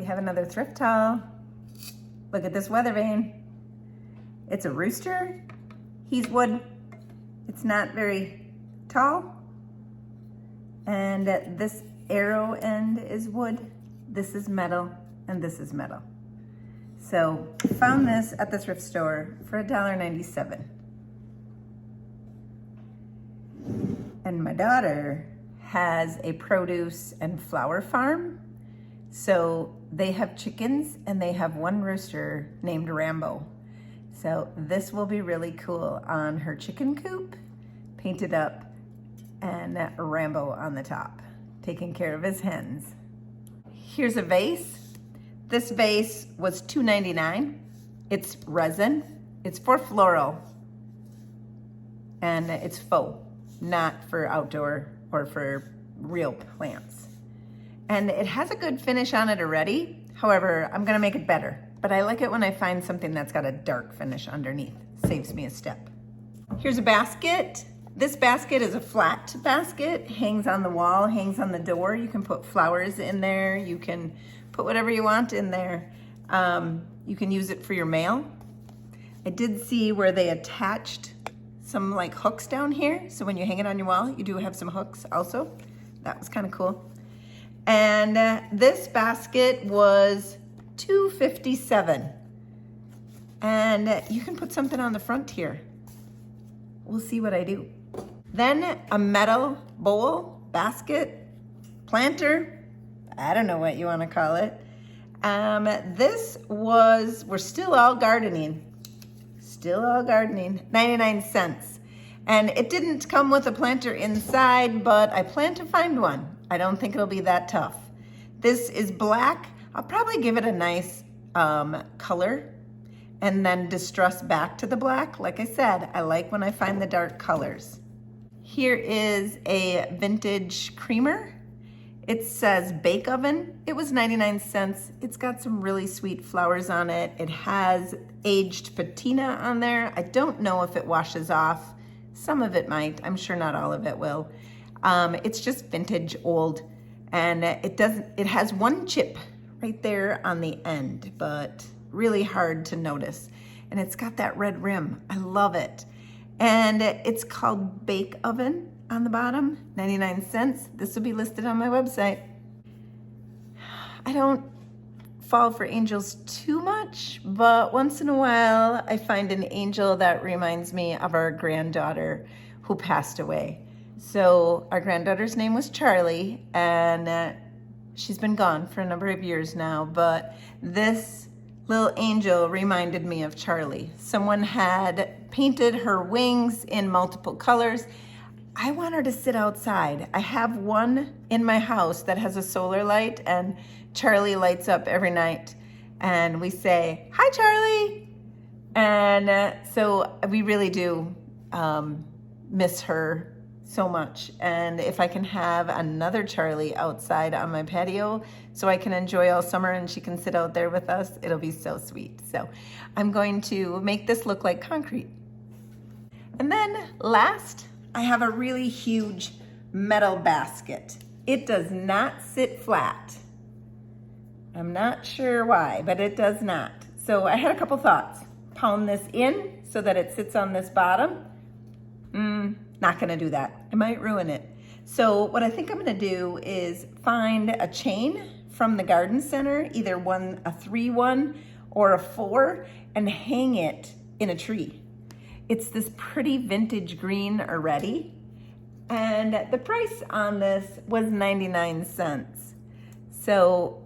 we have another thrift haul. Look at this weather vane. It's a rooster. He's wood. It's not very tall. And this arrow end is wood. This is metal, and this is metal. So I found this at the thrift store for $1.97. And my daughter has a produce and flower farm. So they have chickens and they have one rooster named Rambo. So this will be really cool on her chicken coop, painted up, and Rambo on the top, taking care of his hens. Here's a vase. This vase was $2.99. It's resin. It's for floral. And it's faux, not for outdoor or for real plants. And it has a good finish on it already. However, I'm gonna make it better. But I like it when I find something that's got a dark finish underneath. Saves me a step. Here's a basket. This basket is a flat basket, hangs on the wall, hangs on the door. You can put flowers in there. You can put whatever you want in there. You can use it for your mail. I did see where they attached some like hooks down here. So when you hang it on your wall, you do have some hooks also. That was kind of cool. And this basket was $2.57. And you can put something on the front here. We'll see what I do. Then a metal bowl, basket, planter, I don't know what you want to call it. We're still all gardening. Still all gardening, 99 cents. And it didn't come with a planter inside, but I plan to find one. I don't think it'll be that tough. This is black. I'll probably give it a nice color and then distress back to the black. Like I said, I like when I find the dark colors. Here is a vintage creamer. It says bake oven. It was 99 cents. It's got some really sweet flowers on it. It has aged patina on there. I don't know if it washes off. Some of it might. I'm sure not all of it will. It's just vintage old, and it has one chip right there on the end, but really hard to notice. And it's got that red rim. I love it. And it's called Bake Oven on the bottom, 99 cents. This will be listed on my website. I don't fall for angels too much, but once in a while I find an angel that reminds me of our granddaughter who passed away. So our granddaughter's name was Charlie, and she's been gone for a number of years now, but this little angel reminded me of Charlie. Someone had painted her wings in multiple colors. I want her to sit outside. I have one in my house that has a solar light, and Charlie lights up every night, and we say, "Hi, Charlie." And so we really do miss her so much. And if I can have another Charlie outside on my patio so I can enjoy all summer and she can sit out there with us, it'll be so sweet. So I'm going to make this look like concrete. And then last, I have a really huge metal basket. It does not sit flat. I'm not sure why, but it does not. So I had a couple thoughts. Pound this in so that it sits on this bottom. Not gonna do that. I might ruin it. So what I think I'm gonna do is find a chain from the garden center, either a 3-1 or a 4, and hang it in a tree. It's this pretty vintage green already. And the price on this was 99 cents. So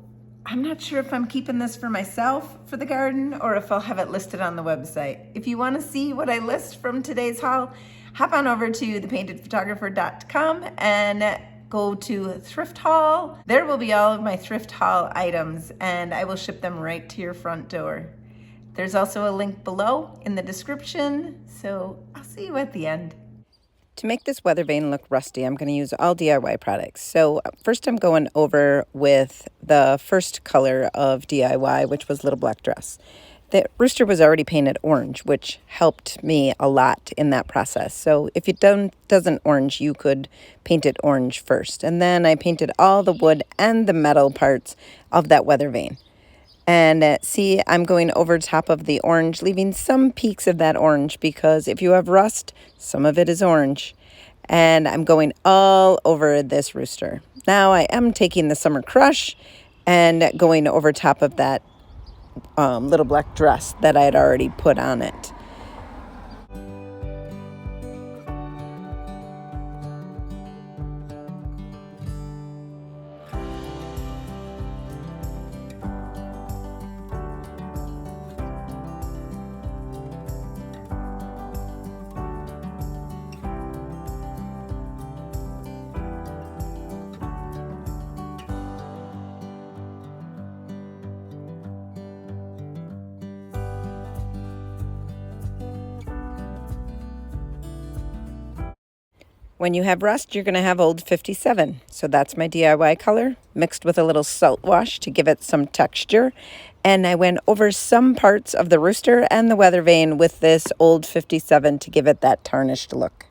I'm not sure if I'm keeping this for myself for the garden or if I'll have it listed on the website. If you wanna see what I list from today's haul, hop on over to thepaintedphotographer.com and go to Thrift Haul. There will be all of my Thrift Haul items, and I will ship them right to your front door. There's also a link below in the description, so I'll see you at the end. To make this weather vane look rusty, I'm going to use all DIY products. So first I'm going over with the first color of DIY, which was Little Black Dress. The rooster was already painted orange, which helped me a lot in that process. So if it doesn't orange, you could paint it orange first. And then I painted all the wood and the metal parts of that weather vane. And see, I'm going over top of the orange, leaving some peaks of that orange because if you have rust, some of it is orange. And I'm going all over this rooster. Now I am taking the Summer Crush and going over top of that little black dress that I had already put on it. When you have rust, you're going to have old 57. So that's my DIY color, mixed with a little salt wash to give it some texture. And I went over some parts of the rooster and the weather vane with this old 57 to give it that tarnished look.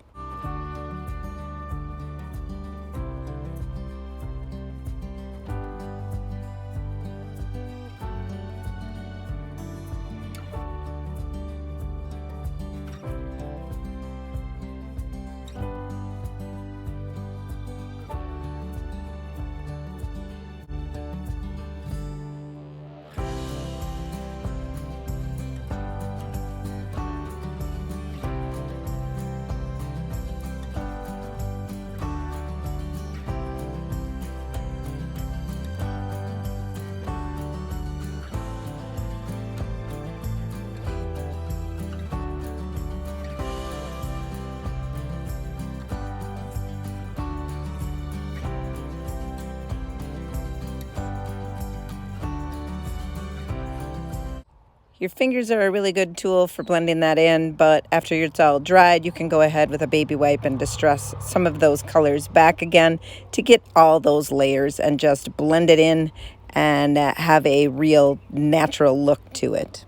Your fingers are a really good tool for blending that in, but after it's all dried, you can go ahead with a baby wipe and distress some of those colors back again to get all those layers and just blend it in and have a real natural look to it.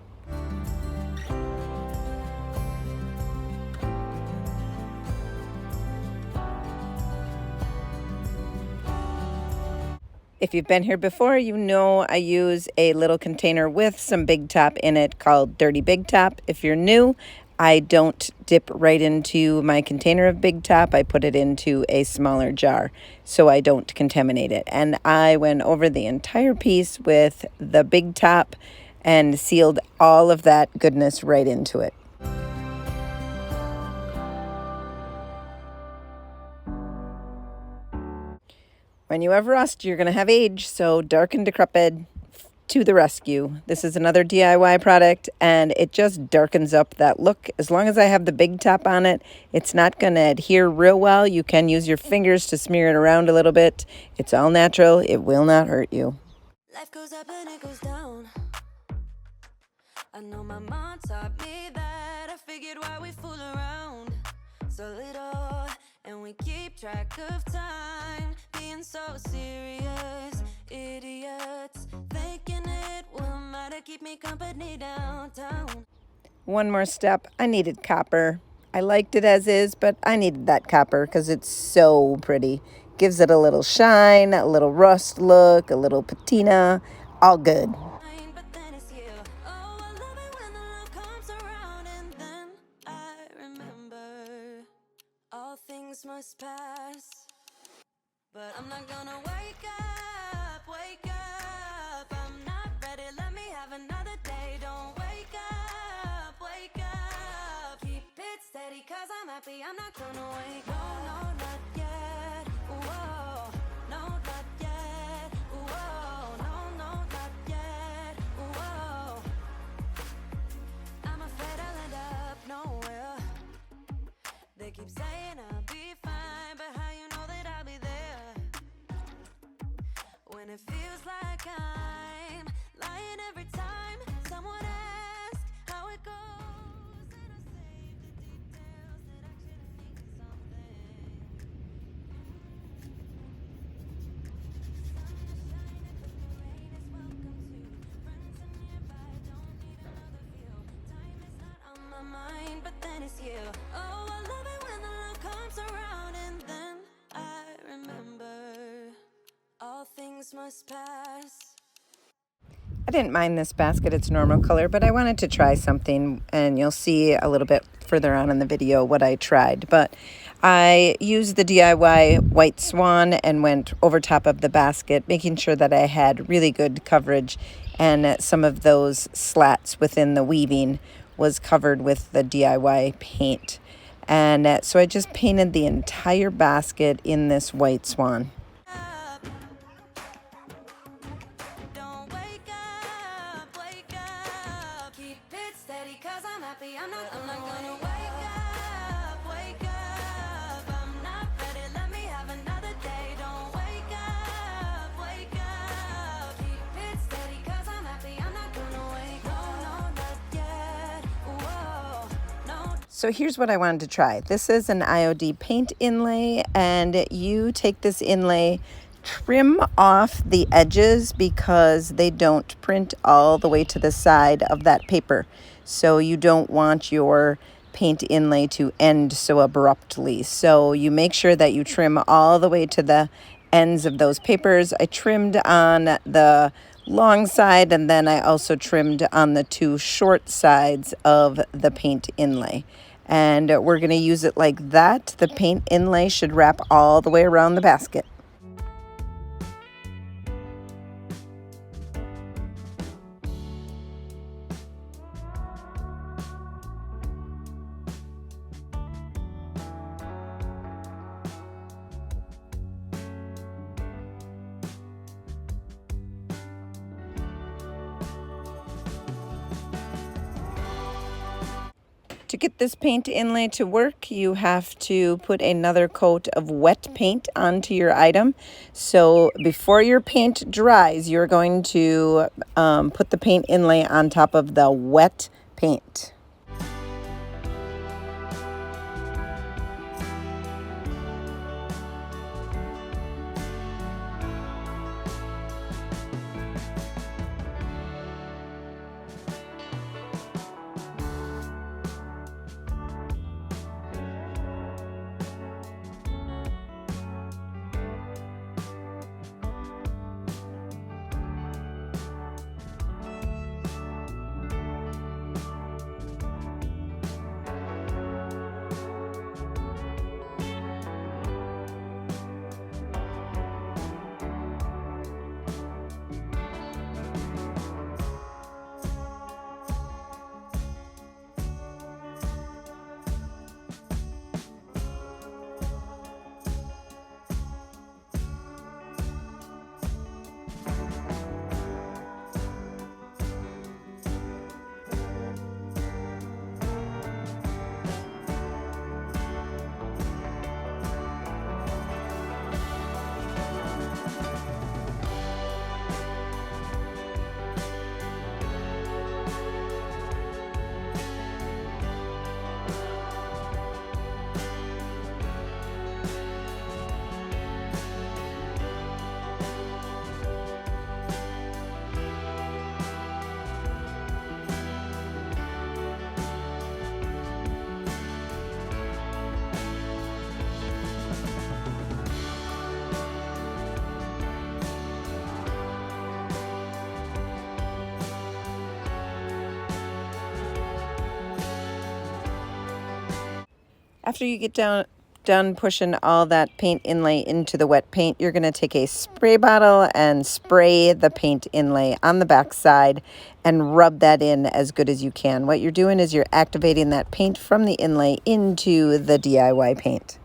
If you've been here before, you know I use a little container with some Big Top in it called Dirty Big Top. If you're new, I don't dip right into my container of Big Top. I put it into a smaller jar so I don't contaminate it. And I went over the entire piece with the Big Top and sealed all of that goodness right into it. When you have rust, you're going to have age, so dark and decrepit to the rescue. This is another DIY product, and it just darkens up that look. As long as I have the Big Top on it, it's not going to adhere real well. You can use your fingers to smear it around a little bit. It's all natural. It will not hurt you. Life goes up and it goes down. I know my mom taught me that. I figured why we fool around so little, and we keep track of time, being so serious, idiots, thinking it will matter, keep me company downtown. One more step. I needed copper. I liked it as is, but I needed that copper because it's so pretty. Gives it a little shine, a little rust look, a little patina, all good. But then it's you. Oh, I love it when the love comes around, and then I remember all things must pass. But I'm not gonna wake up, wake up. I'm not ready, let me have another day. Don't wake up, wake up. Keep it steady, cause I'm happy, I'm not gonna wake up. No, no, not yet. Whoa, no, not yet. Whoa, no, no, not yet. Whoa, I'm afraid I'll end up nowhere. They keep saying I'll be fine, but how you know that I'll be there when it feels like I'm lying every time someone asks how it goes, and I save the details that actually mean something. Sun is shining, but the rain is welcome too. Friends are nearby, don't need another view. Time is not on my mind, but then it's you. Oh, I love it when the love comes around, and then I remember all things must pass. I didn't mind this basket, it's normal color, but I wanted to try something, and you'll see a little bit further on in the video what I tried. But I used the DIY white swan and went over top of the basket, making sure that I had really good coverage, and some of those slats within the weaving was covered with the DIY paint. And so I just painted the entire basket in this white swan. Don't wake up. Keep it steady, 'cause I'm happy. I'm not gonna wake up. I'm not ready, let me have another day. Don't wake up. Keep it steady, 'cause I'm happy. I'm not gonna wake up. No, not yet. Whoa, no. So here's what I wanted to try. This is an IOD paint inlay, and you take this inlay, trim off the edges because they don't print all the way to the side of that paper. So you don't want your paint inlay to end so abruptly. So you make sure that you trim all the way to the ends of those papers. I trimmed on the long side, and then I also trimmed on the two short sides of the paint inlay. And we're going to use it like that. The paint inlay should wrap all the way around the basket. To get this paint inlay to work, you have to put another coat of wet paint onto your item. So before your paint dries, you're going to put the paint inlay on top of the wet paint. After you get done pushing all that paint inlay into the wet paint, you're going to take a spray bottle and spray the paint inlay on the back side and rub that in as good as you can. What you're doing is you're activating that paint from the inlay into the DIY paint.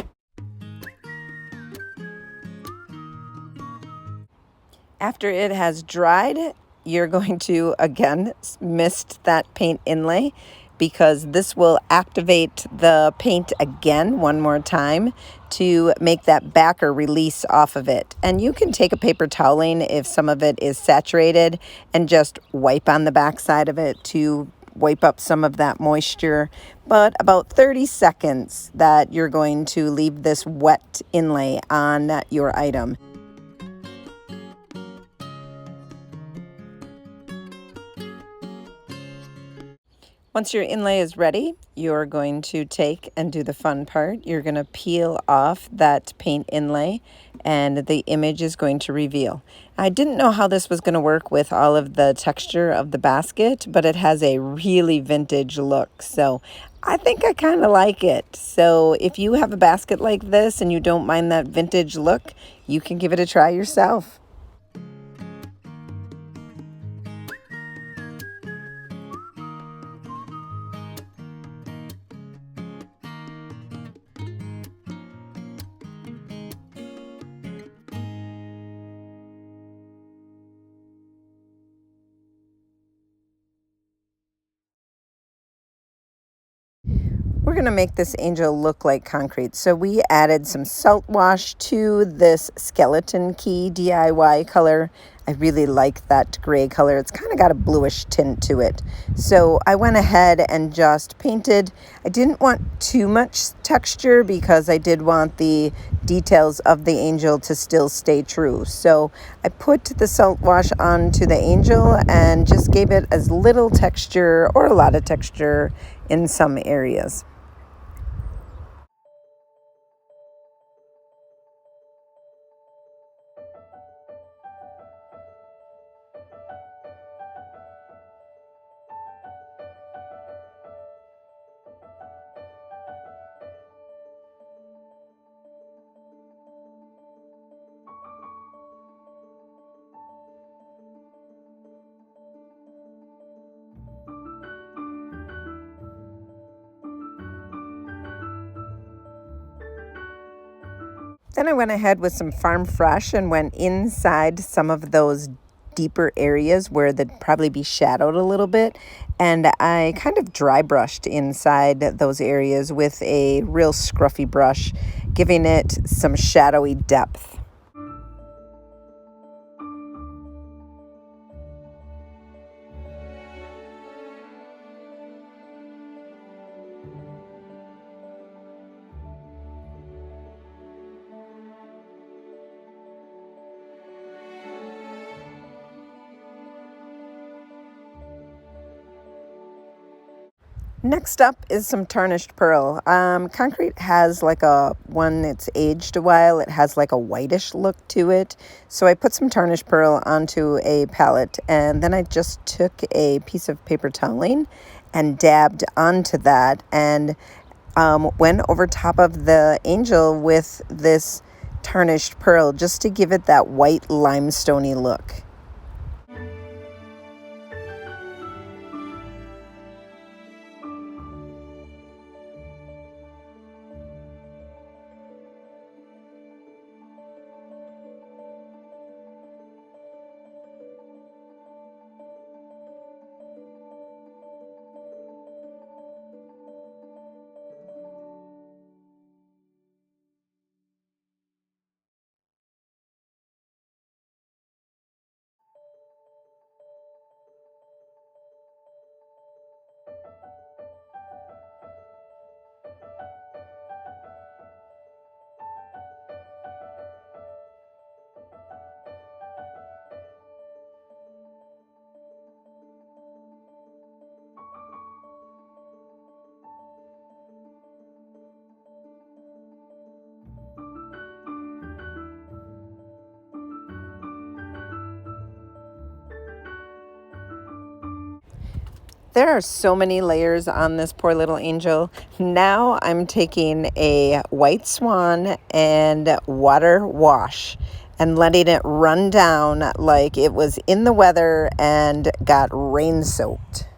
After it has dried, you're going to, again, mist that paint inlay, because this will activate the paint again one more time to make that backer release off of it. And you can take a paper toweling if some of it is saturated and just wipe on the back side of it to wipe up some of that moisture. But about 30 seconds that you're going to leave this wet inlay on your item. Once your inlay is ready, you're going to take and do the fun part. You're going to peel off that paint inlay and the image is going to reveal. I didn't know how this was going to work with all of the texture of the basket, but it has a really vintage look. So I think I kind of like it. So if you have a basket like this and you don't mind that vintage look, you can give it a try yourself. We're going to make this angel look like concrete. So we added some salt wash to this skeleton key DIY color. I really like that gray color. It's kind of got a bluish tint to it. So I went ahead and just painted. I didn't want too much texture because I did want the details of the angel to still stay true. So I put the salt wash onto the angel and just gave it as little texture or a lot of texture in some areas. Then I went ahead with some Farm Fresh and went inside some of those deeper areas where they'd probably be shadowed a little bit. And I kind of dry brushed inside those areas with a real scruffy brush, giving it some shadowy depth. Next up is some tarnished pearl. Concrete has like one that's aged a while. It has like a whitish look to it. So I put some tarnished pearl onto a palette and then I just took a piece of paper toweling and dabbed onto that and went over top of the angel with this tarnished pearl just to give it that white limestoney look. There are so many layers on this poor little angel. Now I'm taking a white swan and water wash and letting it run down like it was in the weather and got rain soaked.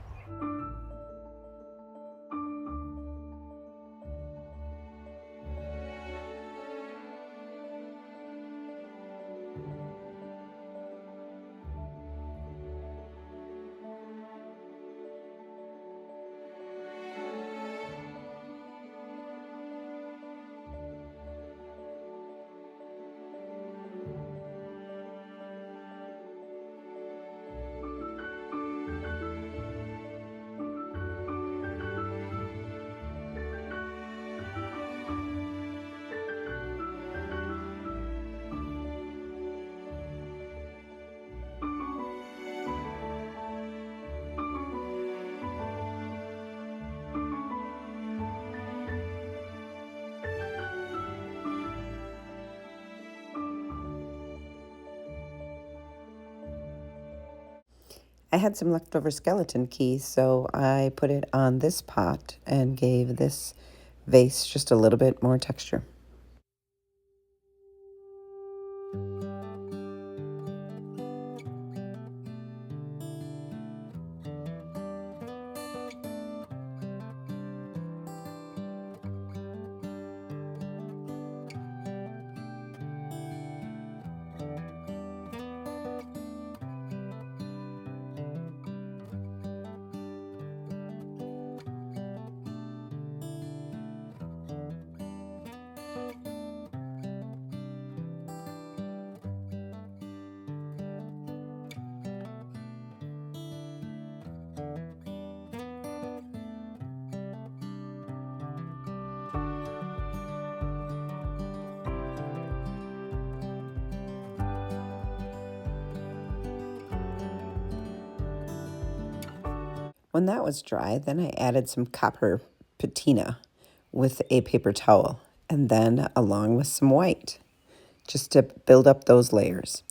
I had some leftover skeleton keys, so I put it on this pot and gave this vase just a little bit more texture. When that was dry, then I added some copper patina with a paper towel, and then along with some white, just to build up those layers.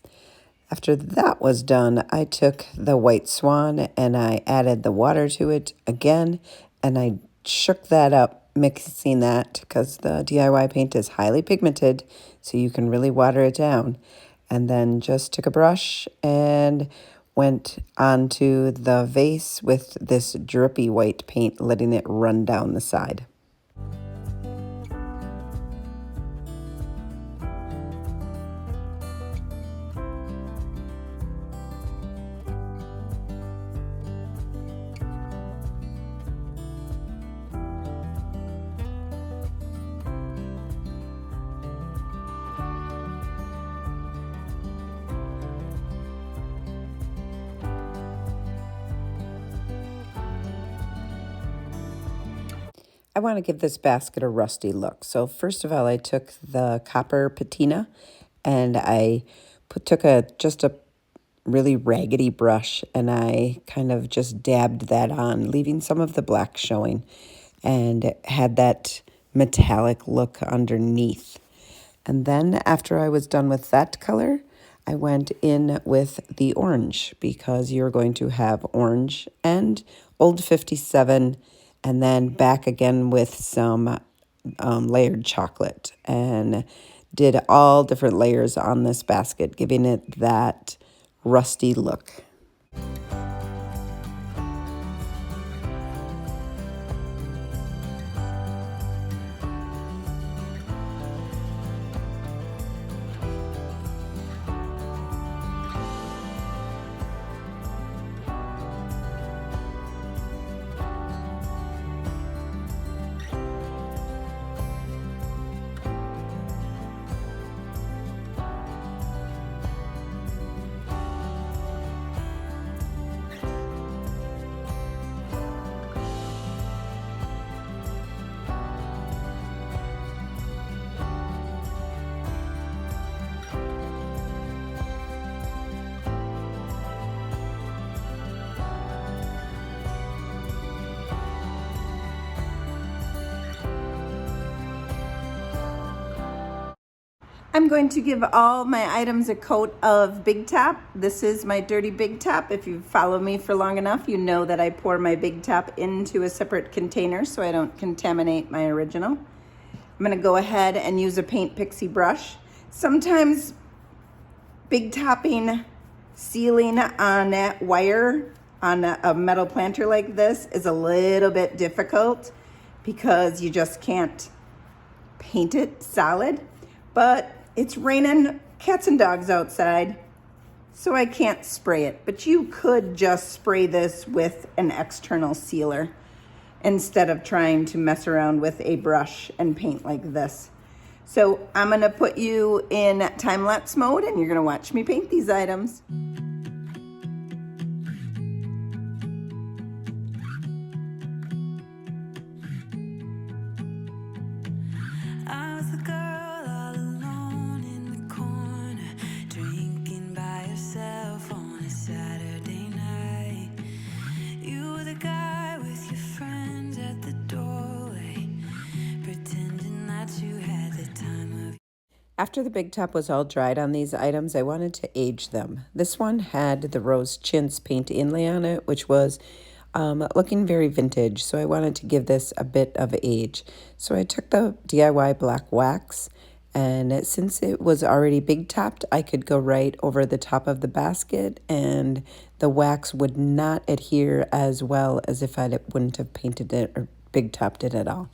After that was done, I took the white swan and I added the water to it again, and I shook that up, mixing that because the DIY paint is highly pigmented, so you can really water it down. And then just took a brush and went onto the vase with this drippy white paint, letting it run down the side. I want to give this basket a rusty look. So first of all, I took the copper patina and I took just a really raggedy brush and I kind of just dabbed that on, leaving some of the black showing, and had that metallic look underneath. And then after I was done with that color, I went in with the orange, because you're going to have orange and Old 57, and then back again with some layered chocolate, and did all different layers on this basket, giving it that rusty look. I'm going to give all my items a coat of Big Top. This is my dirty Big Top. If you follow me for long enough, you know that I pour my Big Top into a separate container so I don't contaminate my original. I'm gonna go ahead and use a paint pixie brush. Sometimes big topping sealing on that wire on a metal planter like this is a little bit difficult because you just can't paint it solid, but it's raining cats and dogs outside, so I can't spray it. But you could just spray this with an external sealer instead of trying to mess around with a brush and paint like this. So I'm gonna put you in time-lapse mode and you're gonna watch me paint these items. I was the girl all alone in the corner, drinking by yourself on a Saturday night. You were the guy with your friends at the doorway, pretending that you had the time of. After the big top was all dried on these items, I wanted to age them. This one had the rose chintz paint inlay on it, which was looking very vintage, so I wanted to give this a bit of age. So I took the DIY black wax, and since it was already big topped, I could go right over the top of the basket, and the wax would not adhere as well as if I wouldn't have painted it or big topped it at all.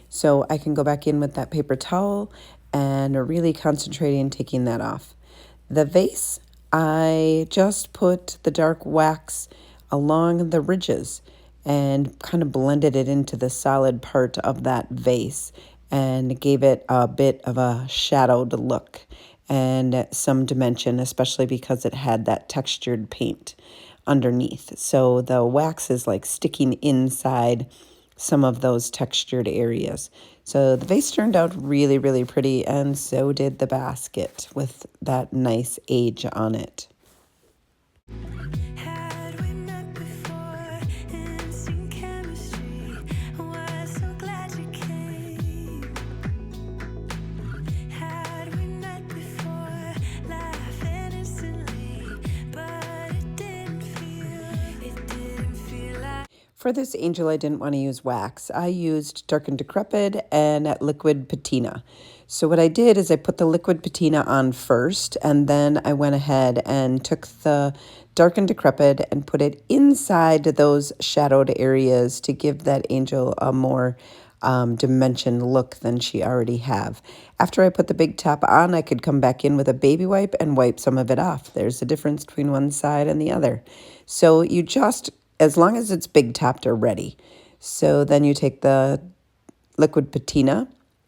So I can go back in with that paper towel and really concentrating taking that off. The vase, I just put the dark wax along the ridges and kind of blended it into the solid part of that vase and gave it a bit of a shadowed look and some dimension, especially because it had that textured paint underneath. So the wax is like sticking inside some of those textured areas. So the vase turned out really, really pretty, and so did the basket with that nice age on it. Had we met before, instant chemistry, was so glad you came. Had we met before, laughing instantly, but it didn't feel like. For this angel, I didn't want to use wax. I used Darkened Decrepit and liquid patina. So what I did is I put the liquid patina on first, and then I went ahead and took the Darkened Decrepit and put it inside those shadowed areas to give that angel a more dimension look than she already have. After I put the big top on, I could come back in with a baby wipe and wipe some of it off. There's a difference between one side and the other. So you just, as long as it's big topped, are ready. So then you take the liquid patina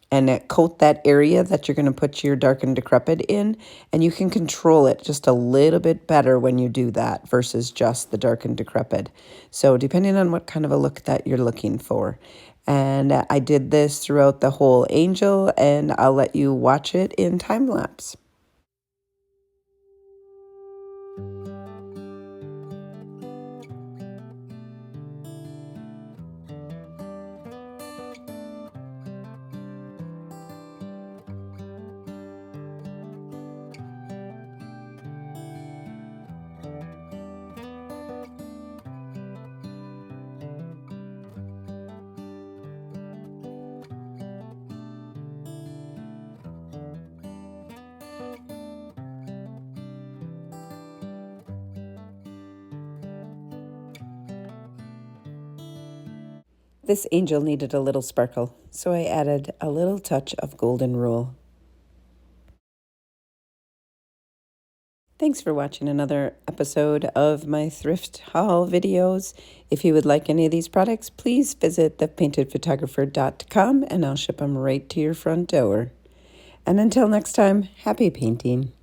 and coat that area that you're going to put your Darkened Decrepit in, and you can control it just a little bit better when you do that versus just the Darkened Decrepit. So depending on what kind of a look that you're looking for. And I did this throughout the whole angel, and I'll let you watch it in time lapse. This angel needed a little sparkle, so I added a little touch of golden rule. Thanks for watching another episode of my thrift haul videos. If you would like any of these products, please visit thepaintedphotographer.com and I'll ship them right to your front door. And until next time, happy painting.